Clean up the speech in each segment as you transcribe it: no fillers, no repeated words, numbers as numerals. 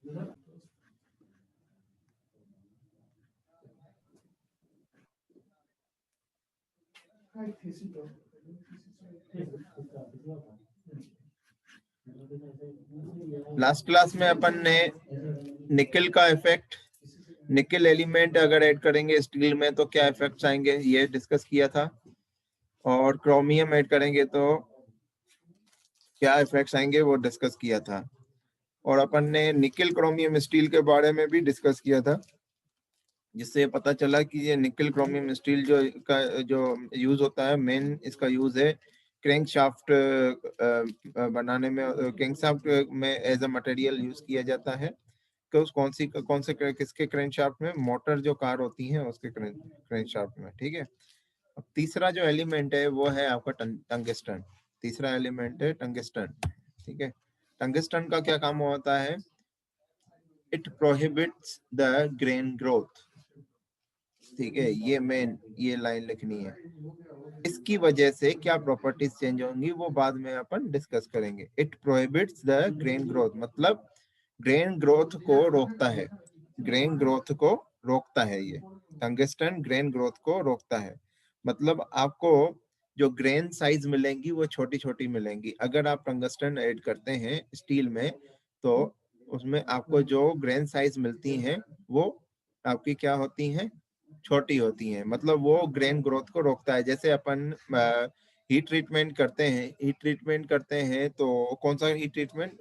Last class में अपन ने निकल का इफेक्ट, निकल एलिमेंट अगर ऐड करेंगे स्टील में तो क्या इफेक्ट्स आएंगे ये डिस्कस किया था, और क्रोमियम ऐड करेंगे तो क्या इफेक्ट्स आएंगे वो डिस्कस किया था, और अपन ने निकल क्रोमियम स्टील के बारे में भी डिस्कस किया था, जिससे पता चला कि ये निकल क्रोमियम स्टील जो यूज होता है, मेन इसका यूज है क्रैंक शाफ्ट बनाने में। क्रैंक शाफ्ट में एज अ मटेरियल यूज किया जाता है कि उस कौन से किसके क्रैंक शाफ्ट में, मोटर जो कार होती है उसके क्रैंक शाफ्ट में। ठीक है, अब तीसरा जो एलिमेंट है वो है आपका टंगस्टन। तीसरा एलिमेंट है टंगस्टन। ठीक है, टंगस्टन का क्या काम होता है? It prohibits the grain growth. ठीक है, ये लाइन लिखनी है। इसकी वजह से क्या प्रॉपर्टीज चेंज होंगी वो बाद में अपन डिस्कस करेंगे। It prohibits the grain growth मतलब ग्रेन ग्रोथ को रोकता है, ग्रेन ग्रोथ को रोकता है। ये टंगस्टन ग्रेन ग्रोथ को रोकता है, मतलब आपको जो ग्रेन साइज मिलेंगी वो छोटी छोटी मिलेंगी। अगर आप टंगस्टन ऐड करते हैं स्टील में तो उसमें आपको जो ग्रेन साइज मिलती हैं वो आपकी क्या होती हैं, छोटी होती हैं। मतलब वो ग्रेन ग्रोथ को रोकता है। जैसे अपन हीट ट्रीटमेंट करते हैं, हीट ट्रीटमेंट करते हैं तो कौन सा heat treatment,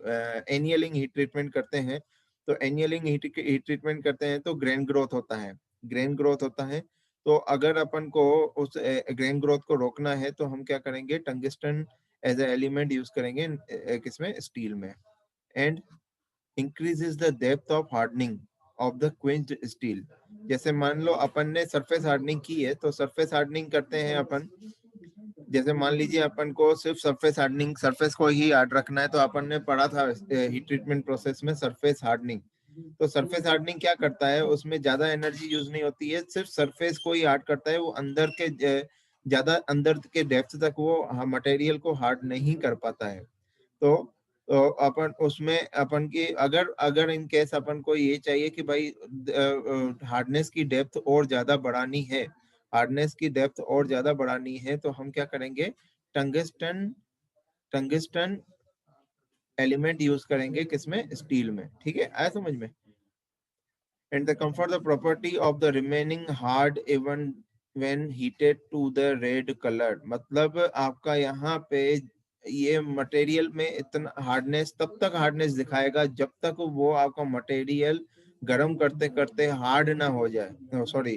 annealing heat treatment करते हैं। तो एनियलिंग हीट ट्रीटमेंट करते हैं तो ग्रेन ग्रोथ होता है, ग्रेन ग्रोथ होता है। तो अगर अपन को उस ग्रेन ग्रोथ को रोकना है तो हम क्या करेंगे, tungsten as a element use करेंगे किसमें, स्टील में। And increases the depth of hardening of the quenched steel। जैसे मान लो अपन ने सरफेस हार्डनिंग की है तो सरफेस हार्डनिंग करते हैं अपन। जैसे मान लीजिए अपन को सिर्फ सरफेस हार्डनिंग, सरफेस को ही हार्ड रखना है, तो अपन ने पढ़ा था हीट ट्रीटमेंट प्रोसेस में सरफेस हार्डनिंग। तो सरफेस हार्डनिंग क्या करता है, उसमें ज्यादा एनर्जी यूज नहीं होती है, सिर्फ सरफेस को ही हार्ड करता है। वो अंदर के ज्यादा अंदर के डेप्थ तक वो मटेरियल को हार्ड नहीं कर पाता है। तो अपन उसमें अपन की अगर अगर इन केस अपन को ये चाहिए कि भाई हार्डनेस की डेप्थ और ज्यादा बढ़ानी है, हार्डनेस की डेप्थ और ज्यादा बढ़ानी है, तो हम क्या करेंगे, टंगस्टन टंगस्टन एलिमेंट यूज करेंगे किसमें, स्टील में। ठीक है, आया समझ में। And the comfort the property of the remaining hard even when heated to the red colour. मतलब आपका यहाँ पे ये मटेरियल में इतना हार्डनेस तब तक हार्डनेस दिखाएगा जब तक वो आपका मटेरियल गर्म करते करते हार्ड ना हो जाए, सॉरी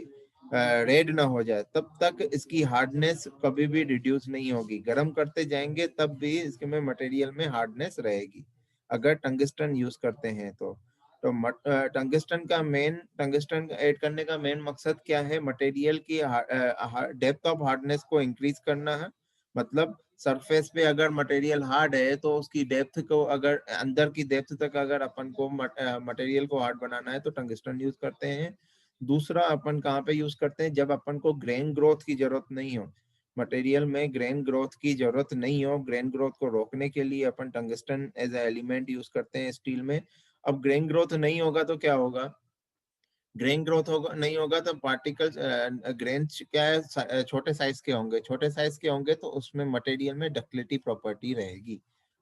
रेड ना हो जाए, तब तक इसकी हार्डनेस कभी भी रिड्यूस नहीं होगी। गर्म करते जाएंगे तब भी इसके में मटेरियल में हार्डनेस रहेगी अगर टंगस्टन यूज करते हैं तो टंगस्टन का मेन, टंगस्टन ऐड करने का मेन मकसद क्या है, मटेरियल की डेप्थ ऑफ हार्डनेस को इंक्रीज करना है। मतलब सरफेस पे अगर मटेरियल हार्ड है तो उसकी डेप्थ को, अगर अंदर की डेप्थ तक अगर अपन को मटेरियल को हार्ड बनाना है तो टंगस्टन यूज करते हैं। दूसरा अपन कहाँ पे यूज करते हैं, जब अपन को ग्रेन ग्रोथ की जरूरत नहीं हो, मटेरियल में ग्रेन ग्रोथ की जरूरत नहीं हो, ग्रेन ग्रोथ को रोकने के लिए अपन tungsten as a element use करते हैं स्टील में। अब ग्रेन ग्रोथ नहीं होगा तो क्या होगा, ग्रेन ग्रोथ होगा नहीं होगा तो पार्टिकल्स, ग्रेन क्या है, छोटे साइज के होंगे, छोटे साइज के होंगे तो उसमें मटेरियल में डक्टिलिटी प्रॉपर्टी रहेगी,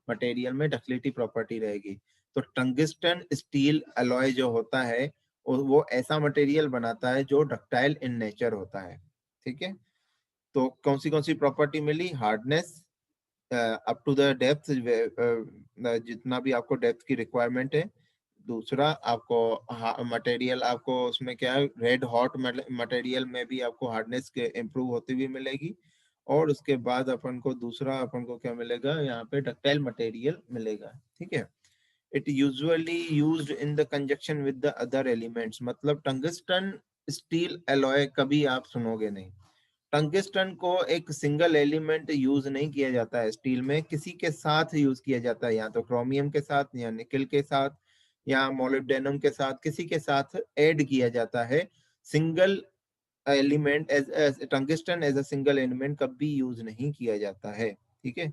मटेरियल में डक्टिलिटी प्रॉपर्टी रहेगी। तो टंगस्टन स्टील अलॉय जो होता है वो ऐसा मटेरियल बनाता है जो डक्टाइल इन नेचर होता है। ठीक है, तो कौन सी प्रॉपर्टी मिली, hardness up to the depth, जितना भी आपको डेप्थ की रिक्वायरमेंट है। दूसरा आपको मटेरियल, आपको उसमें क्या है, रेड हॉट मटेरियल में भी आपको हार्डनेस के इम्प्रूव होती हुई मिलेगी। और उसके बाद अपन को दूसरा अपन को क्या मिलेगा, यहाँ पे डक्टाइल मटेरियल मिलेगा। ठीक है, it usually used in the conjunction with the other elements. मतलब टंगस्टन स्टील एलॉय कभी आप सुनोगे नहीं, टंगस्टन को एक सिंगल एलिमेंट यूज नहीं किया जाता है स्टील में, किसी के साथ यूज किया जाता है, या तो क्रोमियम के साथ या निकल के साथ या मोलिब्डेनम के साथ, किसी के साथ ऐड किया जाता है। Single element as tungsten as a single element कभी यूज नहीं किया जाता है। ठीक है,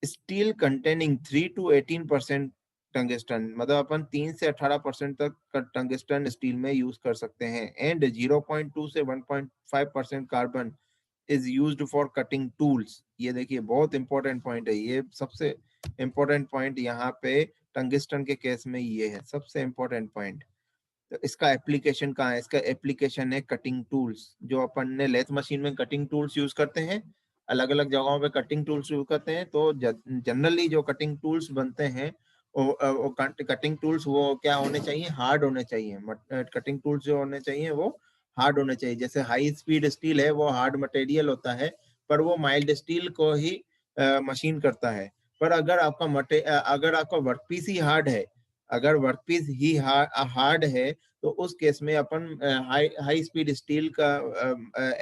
स्टील कंटेनिंग 3 to 18% टंगस्टन, मतलब अपन 3 से 18% तक का टंगस्टन स्टील में यूज कर सकते हैं। एंड 0.2 से 1.5% carbon is used for cutting tools. ये देखिए बहुत इंपॉर्टेंट पॉइंट है, ये सबसे इंपॉर्टेंट पॉइंट यहाँ पे टंगस्टन के केस में ये है सबसे इंपॉर्टेंट पॉइंट। तो इसका एप्लीकेशन कहाँ है? इसका एप्लीकेशन है कटिंग टूल्स। जो अपन ने लेथ मशीन में कटिंग टूल्स यूज करते हैं, अलग अलग जगहों पे कटिंग टूल्स यूज करते हैं, तो जनरली जो कटिंग टूल्स बनते हैं वो कटिंग टूल्स वो क्या होने चाहिए? हार्ड होने चाहिए। कटिंग टूल्स जो होने चाहिए वो हार्ड होने चाहिए। जैसे हाई स्पीड स्टील है वो हार्ड मटेरियल होता है, पर वो माइल्ड स्टील को ही मशीन करता है। पर अगर आपका वर्कपीस ही हार्ड है, अगर वर्कपीस ही हार्ड है, तो उस केस में अपन हाई स्पीड स्टील का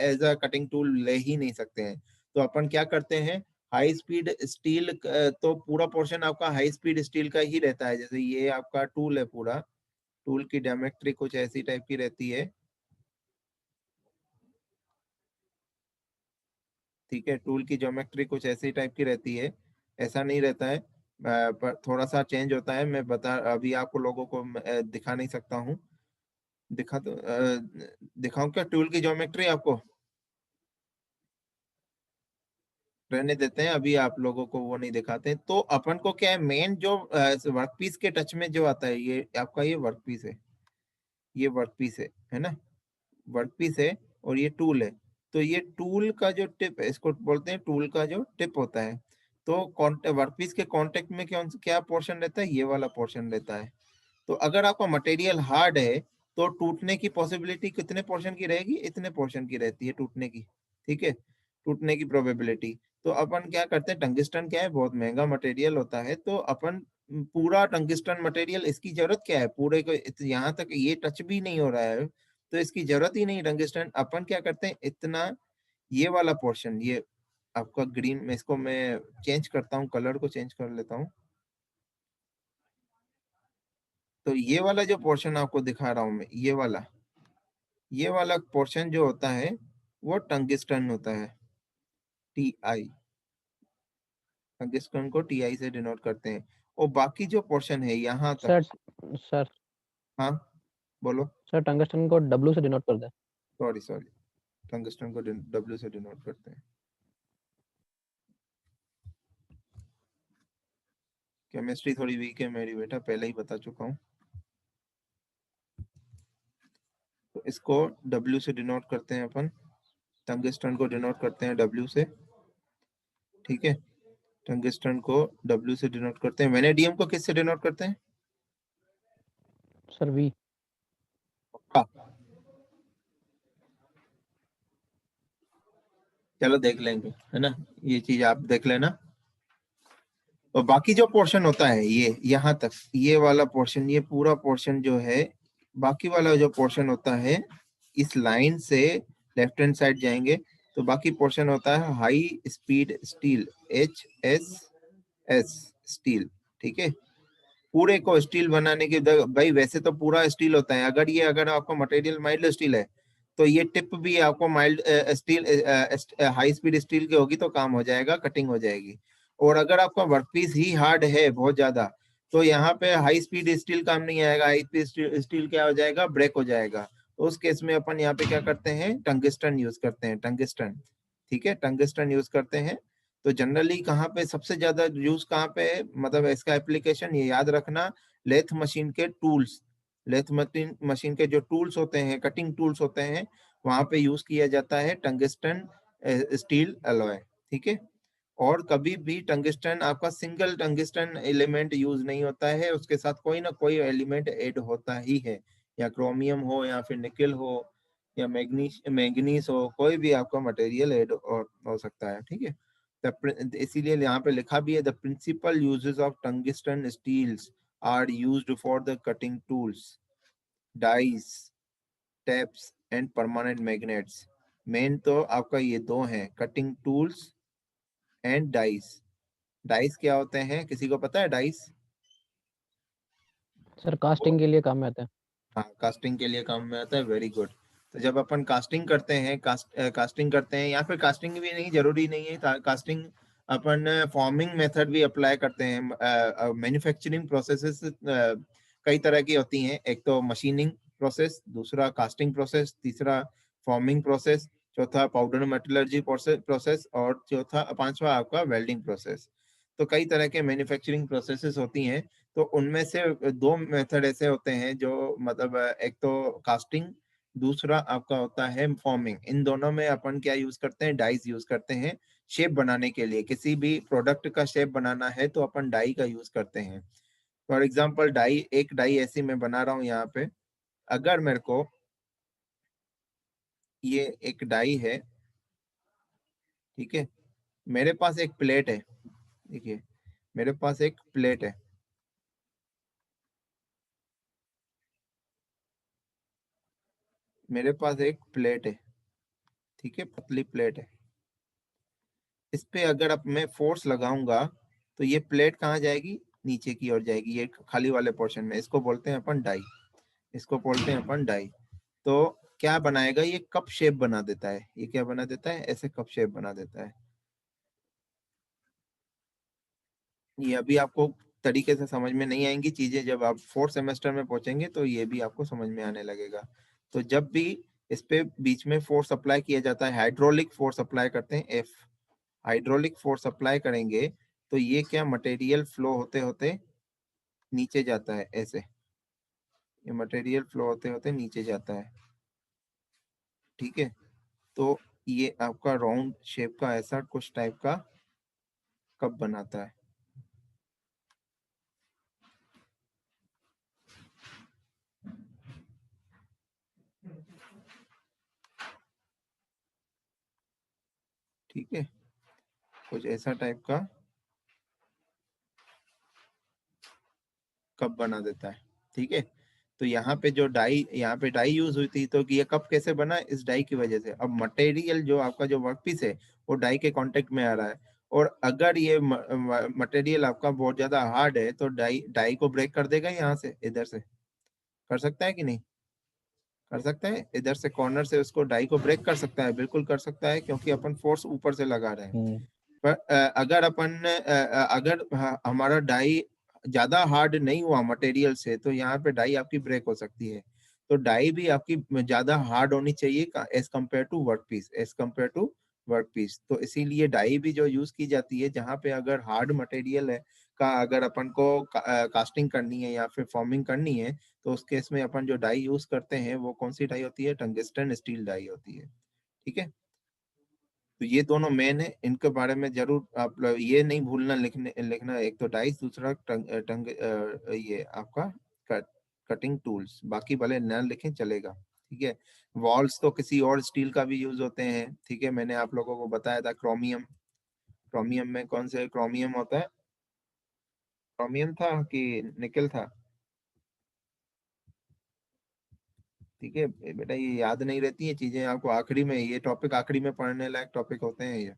एज अ कटिंग टूल ले ही नहीं सकते हैं। तो अपन क्या करते हैं? हाई स्पीड स्टील, तो पूरा पोर्शन आपका हाई स्पीड स्टील का ही रहता है। जैसे ये आपका टूल है, पूरा टूल की ज्योमेट्री कुछ ऐसी टाइप की रहती है, ठीक है, टूल की ज्योमेट्री कुछ ऐसी टाइप की रहती है, ऐसा नहीं रहता है, पर थोड़ा सा चेंज होता है। मैं बता अभी आपको लोगों को दिखा नहीं सकता हूँ। दिखाऊं क्या टूल की ज्योमेट्री आपको? रहने देते हैं, अभी आप लोगों को वो नहीं दिखाते हैं। तो अपन को क्या है, मेन जो वर्कपीस के टच में जो आता है, ये आपका ये वर्कपीस है, ये वर्कपीस है ना, वर्कपीस है, और ये टूल है। तो ये टूल का जो टिप है, इसको बोलते हैं टूल का जो टिप होता है। तो वर्कपीस के कांटेक्ट में क्या पोर्शन रहता है? ये वाला पोर्शन रहता है। तो अगर आपका मटेरियल हार्ड है, तो टूटने की पॉसिबिलिटी कितने पोर्शन की रहेगी? इतने पोर्शन की रहती है टूटने की, ठीक है, टूटने की प्रोबेबिलिटी। तो अपन क्या करते हैं, टंगस्टन क्या है, बहुत महंगा मटेरियल होता है, तो अपन पूरा टंगस्टन मटेरियल, इसकी जरूरत क्या है पूरे को, यहाँ तक ये टच भी नहीं हो रहा है, तो इसकी जरूरत ही नहीं टंगस्टन। अपन क्या करते हैं, इतना ये वाला पोर्शन, ये आपका ग्रीन में, इसको मैं चेंज करता हूँ, कलर को चेंज कर लेता हूँ। तो ये वाला जो पोर्शन आपको दिखा रहा हूं मैं, ये वाला पोर्शन जो होता है वो टंगिस्टन होता है, टी आई। टंगिस्टन को टी आई से डिनोट करते हैं। और बाकी जो पोर्शन है यहाँ तक, सर सर हाँ बोलो। सर टंगस्टन को डब्ल्यू से डिनोट कर दें। सॉरी सॉरी, टंगिस्टन को डब्ल्यू से डिनोट करते हैं। केमिस्ट्री थोड़ी वीक है मेरी बेटा, पहले ही बता चुका हूँ। तो इसको डब्ल्यू से डिनोट करते हैं अपन, टंगिस्टन को डिनोट करते हैं डब्ल्यू से, ठीक है। टंगिस्टन को डब्ल्यू से डिनोट करते हैं। वेनेडियम को किस से डिनोट करते हैं? Sir V. हाँ, चलो देख लेंगे, है ना, ये चीज आप देख लेना। और बाकी जो पोर्शन होता है, ये यहाँ तक ये वाला पोर्शन, ये पूरा पोर्शन जो है, बाकी वाला जो पोर्शन होता है, इस लाइन से लेफ्ट हैंड साइड जाएंगे तो बाकी पोर्शन होता है high speed steel, HSS steel, ठीक है। पूरे को स्टील बनाने की भाई वैसे तो पूरा स्टील होता है, अगर आपका मटेरियल माइल्ड स्टील है, तो ये टिप भी आपको mild steel, high speed steel की होगी तो काम हो जाएगा, कटिंग हो जाएगी। और अगर आपका वर्कपीस ही हार्ड है बहुत ज्यादा, तो यहाँ पे हाई स्पीड स्टील काम नहीं आएगा, हाई स्पीड स्टील क्या हो जाएगा, ब्रेक हो जाएगा। तो उस केस में अपन यहाँ पे क्या करते हैं, टंगिस्टन यूज करते हैं, टंगिस्टन, ठीक है, टंगिस्टन यूज करते हैं। तो जनरली कहाँ पे सबसे ज्यादा यूज कहाँ पे है, मतलब इसका एप्लीकेशन ये याद रखना, लेथ मशीन के टूल्स, लेथ मशीन के जो टूल्स होते हैं, कटिंग टूल्स होते हैं, वहां पे यूज किया जाता है टंगिस्टन स्टील एलॉय, ठीक है। और कभी भी टंगिस्टन, आपका सिंगल टंगिस्टन एलिमेंट यूज नहीं होता है, उसके साथ कोई ना कोई एलिमेंट ऐड होता ही है, या क्रोमियम हो, या फिर निकल हो, या मैग्नीस हो, कोई भी आपका मटेरियल ऐड हो सकता है, ठीक है। इसीलिए यहाँ पे लिखा भी है, the principal uses of tungsten steels are used for the cutting tools, dies, taps and permanent magnets. Main तो आपका ये दो हैं, cutting tools and dies. Dies क्या होते हैं, किसी को पता है डाइस? सर कास्टिंग के लिए काम में आते हैं। हाँ, कास्टिंग के लिए काम में आता है, वेरी गुड। तो जब अपन कास्टिंग करते हैं, कास्टिंग करते हैं, या फिर कास्टिंग भी नहीं, जरूरी नहीं है कास्टिंग, अपन फॉर्मिंग मेथड भी अप्लाई करते हैं। मैन्युफैक्चरिंग प्रोसेसेस कई तरह की होती हैं, एक तो मशीनिंग प्रोसेस, दूसरा कास्टिंग प्रोसेस, तीसरा फॉर्मिंग प्रोसेस, चौथा पाउडर मेटलर्जी प्रोसेस और चौथा पांचवा आपका वेल्डिंग प्रोसेस। तो कई तरह के मैन्युफैक्चरिंग प्रोसेसेस होती हैं। तो उनमें से दो मेथड ऐसे होते हैं जो मतलब एक तो कास्टिंग, दूसरा आपका होता है फॉर्मिंग। इन दोनों में अपन क्या यूज करते हैं, डाइस यूज करते हैं शेप बनाने के लिए। किसी भी प्रोडक्ट का शेप बनाना है तो अपन डाई का यूज करते हैं। फॉर एग्जांपल डाई, एक डाई ऐसी मैं बना रहा हूं यहाँ पे। अगर मेरे को ये एक डाई है, ठीक है, मेरे पास एक प्लेट है, देखिए मेरे पास एक प्लेट है, मेरे पास एक प्लेट है, ठीक है, पतली प्लेट है। इस पे अगर अब मैं फोर्स लगाऊंगा तो ये प्लेट कहाँ जाएगी, नीचे की ओर जाएगी, ये खाली वाले पोर्शन में। इसको बोलते हैं अपन डाई, इसको बोलते हैं अपन डाई। तो क्या बनाएगा, ये कप शेप बना देता है। ये क्या बना देता है, ऐसे कप शेप बना देता है। ये अभी आपको तरीके से समझ में नहीं आएंगी चीजें, जब आप फोर्थ सेमेस्टर में पहुंचेंगे तो ये भी आपको समझ में आने लगेगा। तो जब भी इस पे बीच में फोर्स अप्लाई किया जाता है, हाइड्रोलिक फोर्स अप्लाई करते हैं, एफ, हाइड्रोलिक फोर्स अप्लाई करेंगे तो ये क्या, मटेरियल फ्लो होते होते नीचे जाता है ऐसे, ये मटेरियल फ्लो होते होते नीचे जाता है, ठीक है। तो ये आपका राउंड शेप का ऐसा कुछ टाइप का कप बनाता है। ठीक है, कुछ ऐसा टाइप का कप बना देता है, ठीक है। तो यहाँ पे जो डाई, यहाँ पे डाई यूज हुई थी, तो ये कप कैसे बना, इस डाई की वजह से। अब मटेरियल जो आपका जो वर्कपीस है वो डाई के कांटेक्ट में आ रहा है, और अगर ये मटेरियल आपका बहुत ज्यादा हार्ड है तो डाई डाई को ब्रेक कर देगा यहाँ से, इधर से कर सकता है कि नहीं, कर सकता है, इधर से कॉर्नर से उसको डाई को ब्रेक कर सकता है, बिल्कुल कर सकता है, क्योंकि अपन फोर्स ऊपर से लगा रहे हैं। पर अगर अपन अगर हमारा डाई ज्यादा हार्ड नहीं हुआ मटेरियल से, तो यहाँ पे डाई आपकी ब्रेक हो सकती है। तो डाई भी आपकी ज्यादा हार्ड होनी चाहिए as compare to work piece, as compare to work piece. तो इसीलिए डाई भी जो यूज की जाती है, जहाँ पे अगर हार्ड मटेरियल है का अगर अपन को कास्टिंग करनी है या फिर फॉर्मिंग करनी है, तो उस केस में अपन जो डाई यूज करते हैं वो कौन सी डाई होती है, टंगस्टन स्टील डाई होती है, ठीक है। तो ये दोनों मेन है, इनके बारे में जरूर आप ये नहीं भूलना लिखना, एक तो डाइस, दूसरा ये आपका कट, कटिंग टूल्स। बाकी भले न लिखें चलेगा, ठीक है। वॉल्स तो किसी और स्टील का भी यूज होते हैं, ठीक है, मैंने आप लोगों को बताया था क्रोमियम। क्रोमियम में कौन से क्रोमियम होता है, क्रोमियम था कि निकल था, ठीक है। बेटा ये याद नहीं रहती है चीजें आपको, आखिरी में ये टॉपिक, आखिरी में पढ़ने लायक टॉपिक होते हैं ये,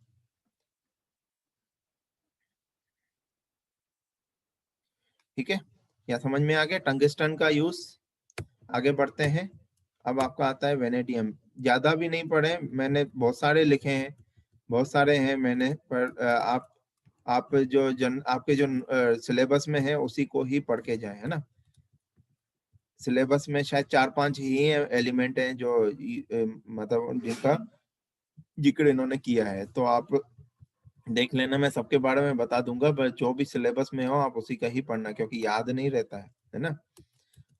ठीक है। या समझ में आ गया टंगस्टन का यूज। आगे बढ़ते हैं। अब आपका आता है वेनेडियम। ज्यादा भी नहीं पढ़े मैंने, बहुत सारे लिखे हैं, बहुत सारे हैं मैंने, पर आप जो आपके जो सिलेबस में है उसी को ही पढ़ के जाए, है ना। सिलेबस में शायद 4-5 ही एलिमेंट हैं जो मतलब जिनका जिक्र इन्होंने किया है, तो आप देख लेना, मैं सबके बारे में बता दूंगा, पर जो भी सिलेबस में हो आप उसी का ही पढ़ना, क्योंकि याद नहीं रहता है ना।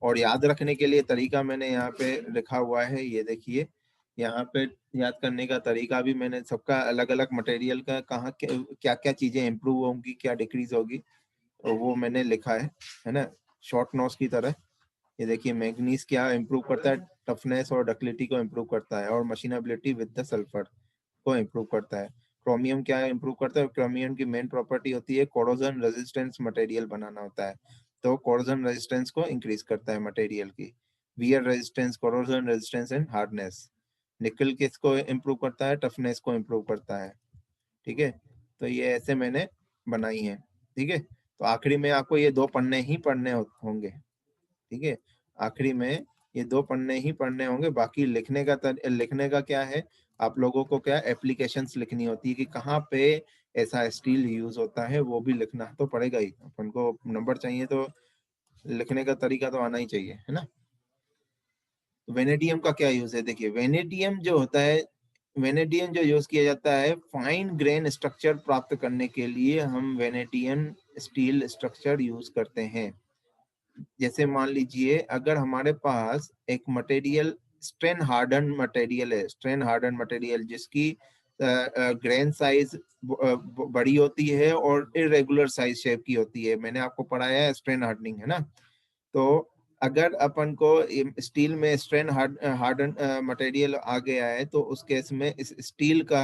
और याद रखने के लिए तरीका मैंने यहाँ पे लिखा हुआ है, ये देखिए, यहाँ पे याद करने का तरीका भी मैंने सबका अलग अलग मटेरियल का कहाँ क्या क्या चीजें इंप्रूव होंगी, क्या डिक्रीज होगी, तो वो मैंने लिखा है ना, शॉर्ट नोट्स की तरह। ये देखिए, मैग्नीज क्या इंप्रूव करता है, टफनेस और डक्टिलिटी को इंप्रूव करता है, और मशीनेबिलिटी विद द सल्फर को इंप्रूव करता है। क्रोमियम क्या इंप्रूव करता है, क्रोमियम की मेन प्रॉपर्टी होती है कोरोजन रेजिस्टेंस मटेरियल बनाना होता है, तो कोरोजन रेजिस्टेंस को इंक्रीज करता है मटेरियल की। Wear resistance, corrosion resistance and hardness. निकल किसको इंप्रूव करता है, टफनेस को इंप्रूव करता है, ठीक है। तो ये ऐसे मैंने बनाई है, ठीक है। तो आखिरी में आपको ये दो पन्ने ही पढ़ने होंगे, ठीक है। आखिरी में ये दो पन्ने ही पढ़ने होंगे, बाकी लिखने का लिखने का क्या है, आप लोगों को क्या एप्लीकेशंस लिखनी होती है कि कहाँ पे ऐसा स्टील यूज होता है, वो भी लिखना तो पड़ेगा ही। अपन को नंबर चाहिए तो लिखने का तरीका तो आना ही चाहिए, है ना। वेनेडियम का क्या यूज है, देखिए वेनेडियम जो होता है, वेनेडियम जो यूज किया जाता है फाइन ग्रेन स्ट्रक्चर प्राप्त करने के लिए हम वेनेडियम स्टील स्ट्रक्चर यूज करते हैं। जैसे मान लीजिए अगर हमारे पास एक मटेरियल स्ट्रेन हार्डन मटेरियल है, स्ट्रेन हार्डन मटेरियल जिसकी ग्रेन साइज बड़ी होती है और इरेगुलर साइज शेप की होती है, मैंने आपको पढ़ाया है स्ट्रेन हार्डनिंग, है ना। तो अगर अपन को स्टील में स्ट्रेन हार्डन मटेरियल आ गया है तो उस केस में इस स्टील का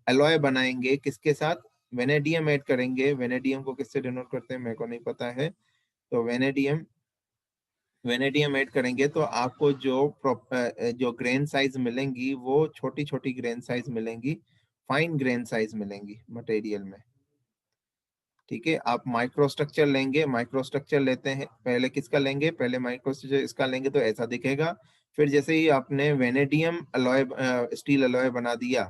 अलॉय बनाएंगे, किसके साथ, वेनेडियम ऐड करेंगे। वेनेडियम को किससे डिनोट करते हैं मेरे को नहीं पता है, तो वेनेडियम ऐड करेंगे तो आपको जो ग्रेन साइज मिलेंगी वो छोटी छोटी ग्रेन साइज मिलेंगी, फाइन ग्रेन साइज मिलेंगी मटेरियल में। ठीक है, आप माइक्रोस्ट्रक्चर लेंगे, माइक्रोस्ट्रक्चर लेते हैं, पहले किसका लेंगे, पहले माइक्रोस्ट्रक्चर इसका लेंगे तो ऐसा दिखेगा। फिर जैसे ही आपने वेनेडियम अलॉय स्टील अलॉय बना दिया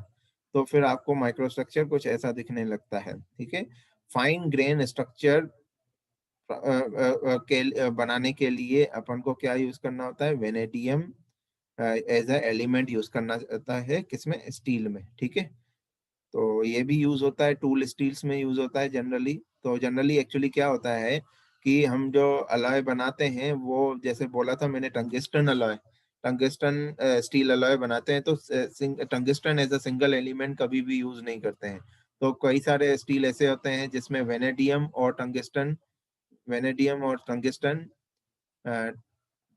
तो फिर आपको माइक्रोस्ट्रक्चर कुछ ऐसा दिखने लगता है। ठीक है, फाइन ग्रेन स्ट्रक्चर के बनाने के लिए अपन को क्या यूज करना होता है, vanadium as a element use करना होता है, किसमें, स्टील में। ठीक है, तो ये भी यूज होता है, टूल स्टील्स में यूज होता है जनरली। तो जनरली एक्चुअली क्या होता है कि हम जो अलॉय बनाते हैं वो, जैसे बोला था मैंने, tungsten alloy, tungsten steel alloy बनाते हैं तो tungsten as a single element कभी भी यूज नहीं करते हैं। तो कई सारे स्टील ऐसे होते हैं जिसमें वेनेडियम और टंगिस्टन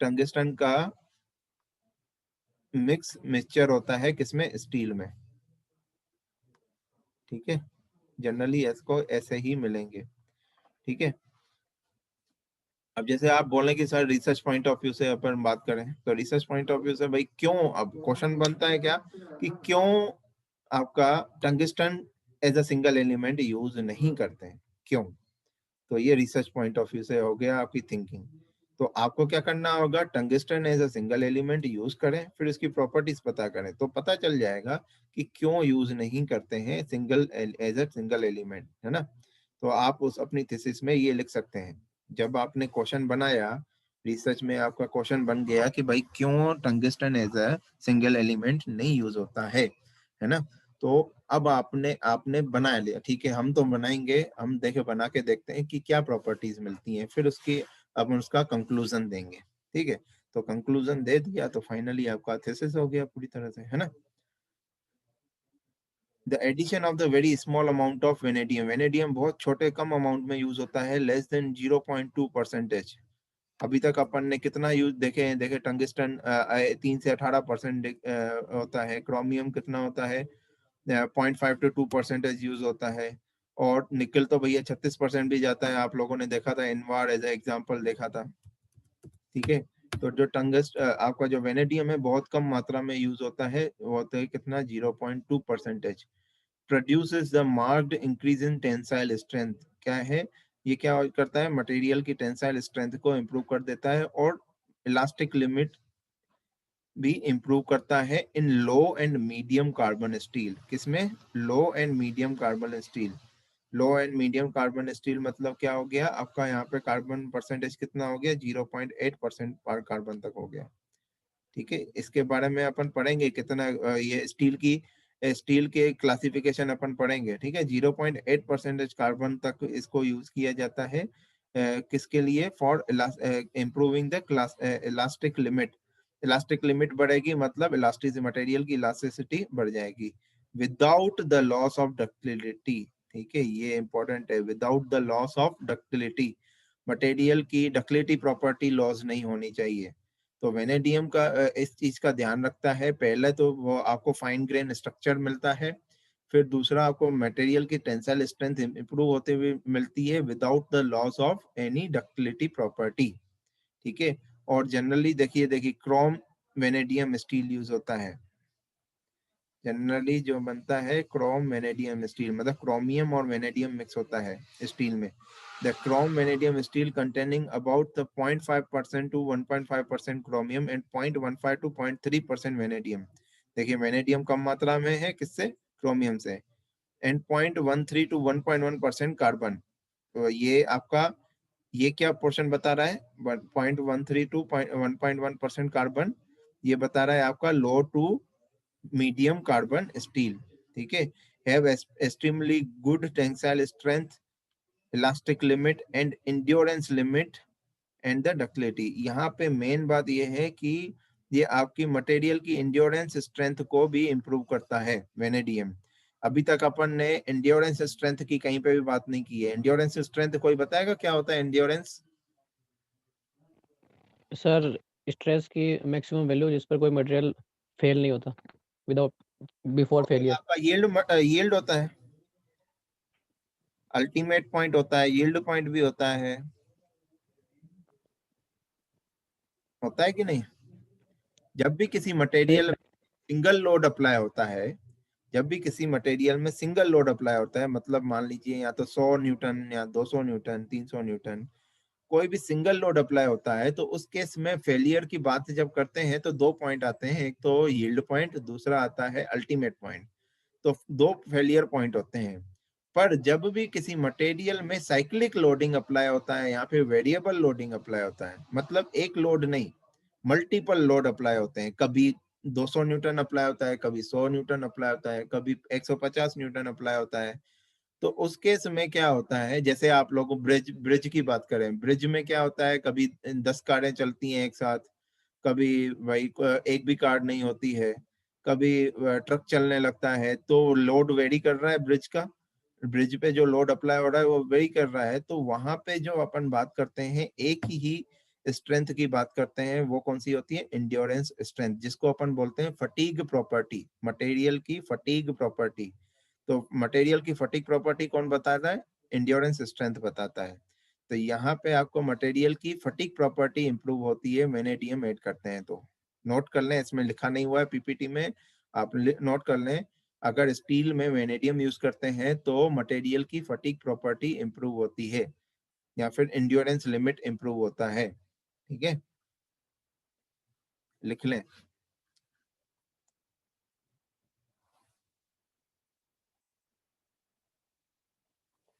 टंगिस्टन का मिक्सचर होता है, किसमें, स्टील में। ठीक है, जनरली इसको ऐसे ही मिलेंगे। ठीक है, अब जैसे आप बोले कि sir research point of view से अपन बात करें, तो रिसर्च पॉइंट ऑफ व्यू से भाई क्यों, अब क्वेश्चन बनता है क्या कि क्यों आपका tungsten as a single element use नहीं करते हैं, क्यों। तो ये रिसर्च पॉइंट ऑफ व्यू से हो गया आपकी थिंकिंग। तो आपको क्या करना होगा, tungsten as a single element use करें, फिर इसकी प्रॉपर्टीज पता करें तो पता चल जाएगा कि क्यों यूज नहीं करते हैं single as a single element, है ना। तो आप उस अपनी थीसिस में ये लिख सकते हैं, जब आपने क्वेश्चन बनाया, रिसर्च में आपका क्वेश्चन बन गया कि भाई क्यों tungsten as a single element नहीं यूज होता है ना। तो अब आपने आपने बना लिया, ठीक है, हम तो बनाएंगे, हम देखे बना के देखते हैं कि क्या प्रॉपर्टीज मिलती हैं, फिर उसकी अब उसका कंक्लूजन देंगे। ठीक है, तो कंक्लूजन दे दिया तो फाइनली आपका थीसिस हो गया पूरी तरह से, है ना। The addition of the very small amount of vanadium, vanadium बहुत छोटे कम अमाउंट में यूज होता है, लेस देन 0.2%। अभी तक अपन ने कितना यूज देखे टंगिस्टन 3 से 18% होता है, क्रोमियम कितना होता है, 0.5 to 2% यूज होता है, और निकल तो भैया 36% भी जाता है, आप लोगों ने देखा था, इनवार एज एग्जाम्पल देखा था। ठीक है, तो जो आपका जो वेनेडियम है बहुत कम मात्रा में यूज होता है, वो होता है कितना, 0.2%। Produces the marked increase in tensile strength, क्या है ये, क्या करता है, मटेरियल की टेंसाइल स्ट्रेंथ को इम्प्रूव कर देता है, और इलास्टिक लिमिट भी इम्प्रूव करता है in low and medium carbon steel, किसमें, low and medium carbon steel. Low and medium carbon steel मतलब क्या हो गया आपका, यहाँ पे कार्बन परसेंटेज कितना हो गया, 0.8% पर कार्बन तक हो गया। ठीक है, इसके बारे में अपन पढ़ेंगे कितना ये स्टील के क्लासिफिकेशन अपन पढ़ेंगे। ठीक है, 0.8% कार्बन तक इसको यूज किया जाता है, किसके लिए, for improving the class elastic limit. Elastic limit बढ़ेगी मतलब इलास्टिक मटेरियल की इलास्टिसिटी बढ़ जाएगी, without the loss of ductility. ठीक है, ये इंपॉर्टेंट है, without the loss of ductility, material की डक्टिलिटी प्रॉपर्टी लॉस नहीं होनी चाहिए। तो वेनेडियम का इस चीज का ध्यान रखता है, पहले तो वो आपको फाइन ग्रेन स्ट्रक्चर मिलता है, फिर दूसरा आपको मटेरियल की टेंसाइल स्ट्रेंथ इंप्रूव होते हुए मिलती है without the loss of any ductility property. ठीक है, और जनरली देखिए क्रोम वेनेडियम स्टील यूज होता है, जनरली जो बनता है क्रोम वेनेडियम स्टील, मतलब क्रोमियम और वेनेडियम मिक्स होता है स्टील में। The Chrome vanadium steel containing about the 0.5% to 1.5% chromium and 0.15 to 0.3% vanadium. देखिए वेनेडियम कम मात्रा में है, किससे, क्रोमियम से, एंड 0.13 to 1.1% कार्बन। तो ये आपका ये क्या पोर्शन बता रहा है? 0.13 to 1.1% कार्बन, ये बता रहा है आपका लो टू मीडियम कार्बन स्टील। ठीक है, have extremely good tensile strength, elastic limit and endurance limit and the ductility. यहाँ पे मेन बात ये है कि ये आपकी मटेरियल की इंड्योरेंस स्ट्रेंथ को भी इंप्रूव करता है वेनेडियम। अभी तक अपन ने इंड्योरेंस स्ट्रेंथ की कहीं पे भी बात नहीं की है। इंड्योरेंस स्ट्रेंथ कोई बताएगा क्या होता है इंड्योरेंस? सर स्ट्रेस की मैक्सिमम वैल्यू जिस पर कोई मटेरियल फेल नहीं होता विदाउट बिफोर फेलियर। आपका यील्ड होता है, अल्टीमेट पॉइंट होता है, यील्ड पॉइंट भी होता है कि नहीं? जब भी किसी मटेरियल सिंगल लोड अप्लाई होता है, जब भी किसी मटेरियल में सिंगल लोड अप्लाई होता है, मतलब मान लीजिए या तो 100 न्यूटन या 200 न्यूटन 300 न्यूटन, कोई भी सिंगल लोड अप्लाई होता है, तो उस केस में फेलियर की बात जब करते हैं तो दो पॉइंट आते हैं, एक तो यील्ड पॉइंट, दूसरा आता है अल्टीमेट पॉइंट। तो दो फेलियर पॉइंट होते हैं। पर जब भी किसी मटेरियल में साइक्लिक लोडिंग अप्लाई होता है या फिर वेरिएबल लोडिंग अप्लाई होता है, मतलब एक लोड नहीं, मल्टीपल लोड अप्लाई होते हैं, कभी 200 न्यूटन अप्लाई होता है, कभी 100 न्यूटन अप्लाई होता है, कभी 150 न्यूटन अप्लाई होता है, तो उस केस में क्या होता है, जैसे आप लोग ब्रिज ब्रिज की बात करें, ब्रिज में क्या होता है, कभी 10 कारें चलती हैं एक साथ, कभी भाई एक भी कार नहीं होती है, कभी ट्रक चलने लगता है, तो लोड वेरी कर रहा है ब्रिज का, ब्रिज पे जो लोड अप्लाई हो रहा है वो वेरी कर रहा है। तो वहां पे जो अपन बात करते हैं एक ही स्ट्रेंथ की बात करते हैं, वो कौन सी होती है? इंड्योरेंस स्ट्रेंथ, जिसको अपन बोलते हैं फटीग प्रॉपर्टी, मटेरियल की फटीग प्रॉपर्टी। तो मटेरियल की फटीग प्रॉपर्टी कौन बताता है? इंड्योरेंस स्ट्रेंथ बताता है। तो यहाँ पे आपको मटेरियल की फटीग प्रॉपर्टी इंप्रूव होती है वेनेडियम ऐड करते हैं तो। नोट कर लें, इसमें लिखा नहीं हुआ है पीपीटी में, आप नोट कर लें। अगर स्टील में वेनेडियम यूज करते हैं तो मटेरियल की फटीग प्रॉपर्टी इंप्रूव होती है या फिर इंड्योरेंस लिमिट इंप्रूव होता है। ठीक है, लिख लें।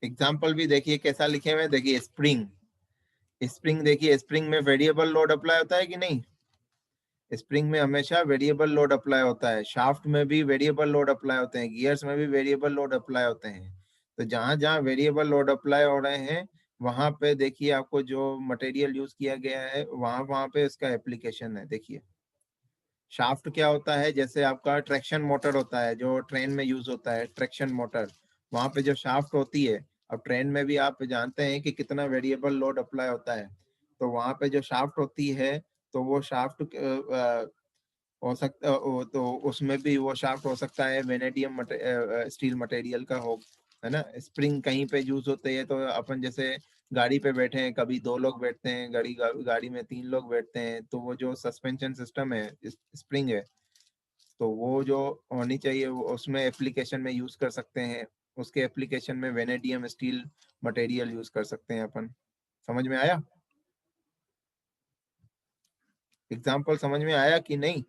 एग्जाम्पल भी देखिए कैसा लिखे हुए हैं, देखिए स्प्रिंग, स्प्रिंग देखिए, स्प्रिंग में वेरिएबल लोड अप्लाई होता है कि नहीं? स्प्रिंग में हमेशा वेरिएबल लोड अप्लाई होता है, शाफ्ट में भी वेरिएबल लोड अप्लाई होते हैं, गियर्स में भी वेरिएबल लोड अप्लाई होते हैं। तो जहां जहां वेरिएबल लोड अप्लाई हो रहे हैं वहां पे देखिए आपको जो मटेरियल यूज किया गया है वहां वहां पे इसका एप्लीकेशन है। देखिए शाफ्ट क्या होता है, जैसे आपका ट्रैक्शन मोटर होता है जो ट्रेन में यूज होता है, ट्रैक्शन मोटर, वहां पे जो शाफ्ट होती है, अब ट्रेन में भी आप जानते हैं कि कितना वेरिएबल लोड अप्लाई होता है, तो वहां पे जो शाफ्ट होती है, तो वो शाफ्ट हो सकता, तो उसमें भी वो शाफ्ट हो सकता है वेनेडियम स्टील मटेरियल का हो, है ना। स्प्रिंग कहीं पे यूज होते हैं, तो अपन जैसे गाड़ी पे बैठे हैं, कभी दो लोग बैठते हैं, गाड़ी में तीन लोग बैठते हैं, तो वो जो सस्पेंशन सिस्टम है, स्प्रिंग है, तो वो जो होनी चाहिए वो उसमें एप्लीकेशन में यूज कर सकते हैं, उसके एप्लीकेशन में वेनेडियम स्टील मटेरियल यूज कर सकते हैं अपन। समझ में आया? एग्जाम्पल समझ में आया कि नहीं?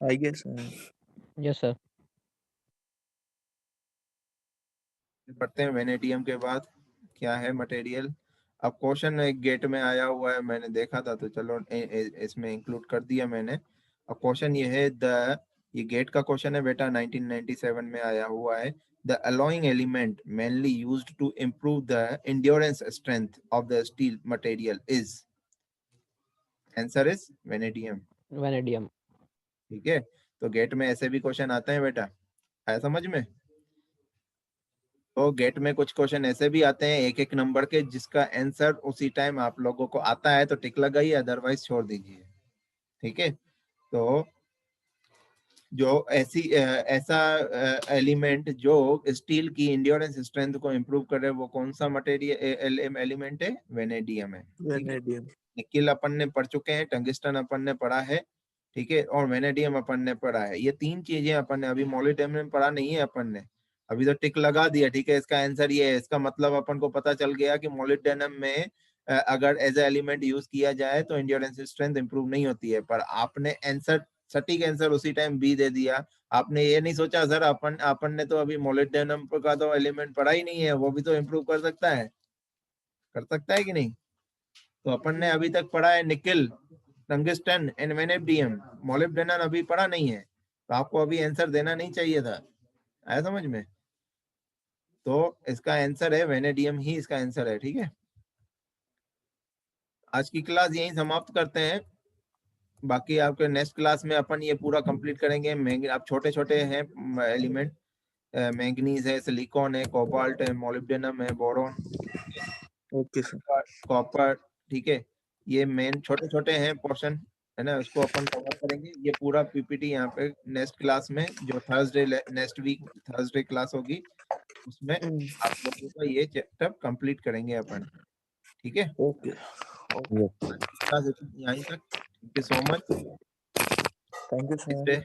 I guess yes sir. पढ़ते हैं वेनेडियम के बाद क्या है मटेरियल। अब क्वेश्चन एक गेट में आया हुआ है, मैंने देखा था तो चलो इसमें इंक्लूड कर दिया मैंने। अब क्वेश्चन ये है, ये गेट का क्वेश्चन है बेटा, 1997 में आया हुआ है। The alloying element mainly used to improve the endurance strength of the steel material is, answer is vanadium. Vanadium. ठीक है, तो गेट में ऐसे भी क्वेश्चन आते हैं बेटा, आया समझ में? तो गेट में कुछ क्वेश्चन ऐसे भी आते हैं एक एक नंबर के, जिसका आंसर उसी टाइम आप लोगों को आता है तो टिक लगाइए, अदरवाइज छोड़ दीजिए। ठीक है, तो जो ऐसा एलिमेंट जो स्टील की इंड्योरेंस स्ट्रेंथ को इंप्रूव करे, वो कौन सा मटेरियल एलिमेंट है? वेनेडियम है। ठीक है, वेनेडियम। निकिल अपन ने पढ़ चुके हैं, टंगिस्टन अपन ने पढ़ा है, ठीक है, और वेनेडियम अपन ने पढ़ा है। ये तीन चीजें अपन ने, अभी मोलिब्डेनम पढ़ा नहीं है अपन ने, अभी तो टिक लगा दिया। ठीक है, इसका आंसर ये है, इसका मतलब अपन को पता चल गया कि मोलिब्डेनम में अगर एज ए एलिमेंट यूज किया जाए तो इंड्योरेंस स्ट्रेंथ इंप्रूव नहीं होती है। पर आपने आंसर सटीक आंसर उसी टाइम बी दे दिया। आपने ये नहीं सोचा सर अपन ने तो अभी मोलिब्डेनम का तो एलिमेंट पढ़ा ही नहीं है, वो भी तो इम्प्रूव कर सकता है कि नहीं। तो अपन ने अभी तक पढ़ा है nickel, tungsten and vanadium, molybdenum अभी पढ़ा नहीं है, तो आपको अभी आंसर देना नहीं चाहिए था। आया समझ में? तो इसका आंसर है वेनेडियम ही इसका आंसर है। ठीक है, आज की क्लास यहीं समाप्त करते हैं। बाकी आपके नेक्स्ट क्लास में अपन ये पूरा कंप्लीट करेंगे। आप छोटे छोटे हैं एलिमेंट, मैंगनीज है, सिलिकॉन है, कोबाल्ट है, मोलिब्डेनम है, बोरॉन, ओके सर। कॉपर। ठीक है, ये मेन छोटे छोटे हैं पोर्शन, है ना, उसको अपन कवर करेंगे। ये पूरा पीपीटी यहाँ पे नेक्स्ट क्लास में, जो Thursday next week Thursday class होगी, उसमें आप लोगों का ये चैप्टर कंप्लीट करेंगे अपन। ठीक है, ओके क्लास यहीं तक। Thank you so much. Thank you sir.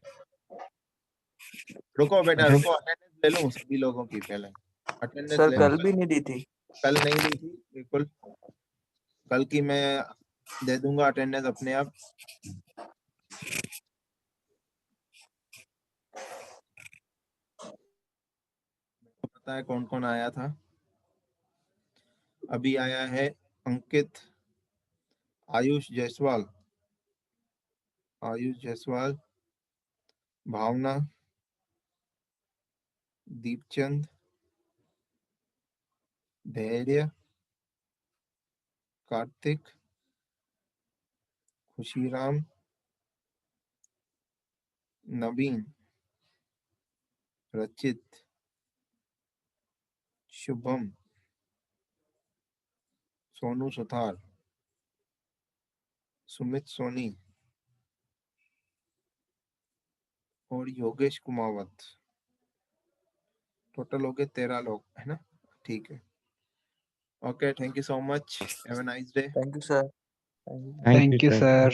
रुको बेटा रुको, अटेंडेंस ले लूं सभी लोगों की पहले। अटेंडेंस सर ले कल भी नहीं दी थी। कल नहीं दी थी बिल्कुल, कल की मैं दे दूंगा अटेंडेंस अपने आप। पता है कौन कौन आया था? अभी आया है अंकित, आयुष जायसवाल, भावना, दीपचंद, धैर्य, कार्तिक, खुशीराम, नवीन, रचित, शुभम, सोनू सुथार, सुमित सोनी और योगेश कुमावत। टोटल हो गए 13 लोग, है ना? ठीक है, okay, thank you so much, have a nice day. Thank you sir. Thank you, sir.